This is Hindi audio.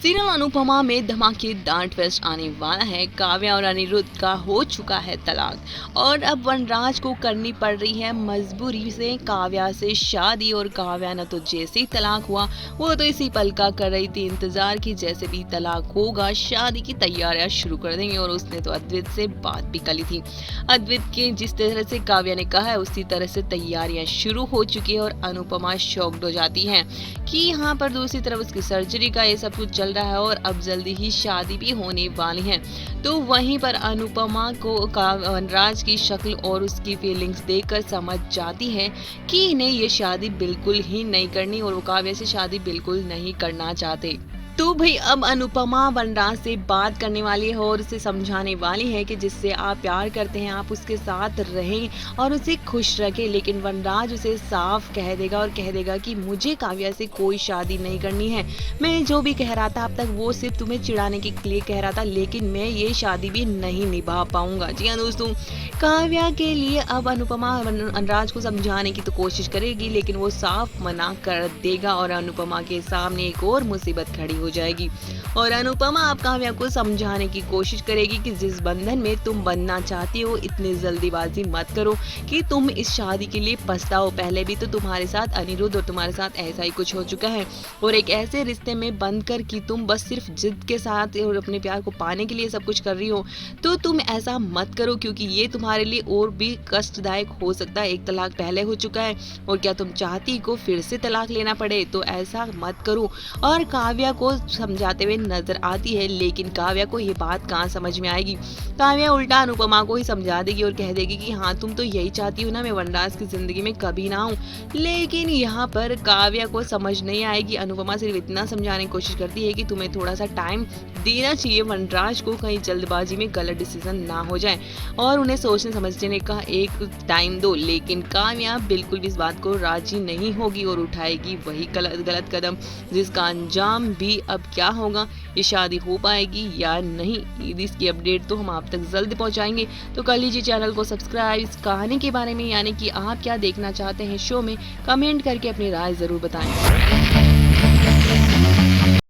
सीरियल अनुपमा में धमाकेदार ट्विस्ट आने वाला है। काव्या और अनिरुद्ध का हो चुका है तलाक और अब वनराज को करनी पड़ रही है मजबूरी से काव्या से शादी। और काव्या न तो जैसे ही तलाक हुआ वो तो इसी पल का कर रही थी इंतजार कि जैसे भी तलाक होगा शादी की तैयारियां शुरू कर देंगे। और उसने तो अद्वैत से बात भी कर ली थी। अद्वैत के जिस तरह से काव्या ने कहा है उसी तरह से तैयारियां शुरू हो चुकी है और अनुपमा शॉक्ड हो जाती है कि यहाँ पर दूसरी तरफ उसकी सर्जरी का ये सब कुछ चल रहा है और अब जल्दी ही शादी भी होने वाली है। तो वहीं पर अनुपमा को वनराज की शक्ल और उसकी फीलिंग्स देखकर समझ जाती है कि इन्हें ये शादी बिल्कुल ही नहीं करनी और वो काव्या से शादी बिल्कुल नहीं करना चाहते। तो भाई अब अनुपमा वनराज से बात करने वाली है और उसे समझाने वाली है कि जिससे आप प्यार करते हैं आप उसके साथ रहें और उसे खुश रखें। लेकिन वनराज उसे साफ कह देगा और कह देगा कि मुझे काव्या से कोई शादी नहीं करनी है। मैं जो भी कह रहा था अब तक वो सिर्फ तुम्हें चिढ़ाने के लिए कह रहा था, लेकिन मैं ये शादी भी नहीं निभा पाऊंगा। जी हाँ दोस्तों, काव्या के लिए अब अनुपमा वनराज को समझाने की तो कोशिश करेगी लेकिन वो साफ मना कर देगा और अनुपमा के सामने एक और मुसीबत खड़ी हो जाएगी। और अनुपमा अब काव्या को समझाने की कोशिश करेगी कि जिस बंधन में तुम बनना चाहती हो इतनी जल्दीबाजी मत करो कि तुम इस शादी के लिए पछताओ। पहले भी तो तुम्हारे साथ अनिरुद्ध और तुम्हारे साथ ऐसा ही कुछ हो चुका है और एक ऐसे रिश्ते में बंधकर कि तुम बस सिर्फ जिद के साथ और अपने प्यार को पाने के लिए सब कुछ कर रही हो। तो तुम ऐसा मत करो क्योंकि ये तुम्हारे लिए और भी कष्टदायक हो सकता है। एक तलाक पहले हो चुका है और क्या तुम चाहती को फिर से तलाक लेना पड़े, तो ऐसा मत करो। और काव्या को समझाते हुए नजर आती है लेकिन काव्या को ये बात कहाँ समझ में आएगी। काव्या उल्टा अनुपमा को ही समझा देगी और कह देगी कि हाँ तुम तो यही चाहती हो ना मैं वनराज की जिंदगी में कभी ना आऊं। लेकिन यहाँ पर काव्या को समझ नहीं आएगी। अनुपमा सिर्फ इतना समझाने की कोशिश करती है कि तुम्हें थोड़ा सा टाइम देना चाहिए वनराज को, कहीं जल्दबाजी में गलत डिसीजन ना हो जाए और उन्हें सोचने समझने का एक टाइम दो। लेकिन काव्या बिल्कुल भी इस बात को राजी नहीं होगी और उठाएगी वही गलत कदम जिसका अंजाम भी अब क्या होगा, ये शादी हो पाएगी या नहीं, इसकी अपडेट तो हम आप तक जल्द पहुंचाएंगे। तो कर लीजिए चैनल को सब्सक्राइब। इस कहानी के बारे में यानी कि आप क्या देखना चाहते हैं शो में, कमेंट करके अपनी राय जरूर बताएं।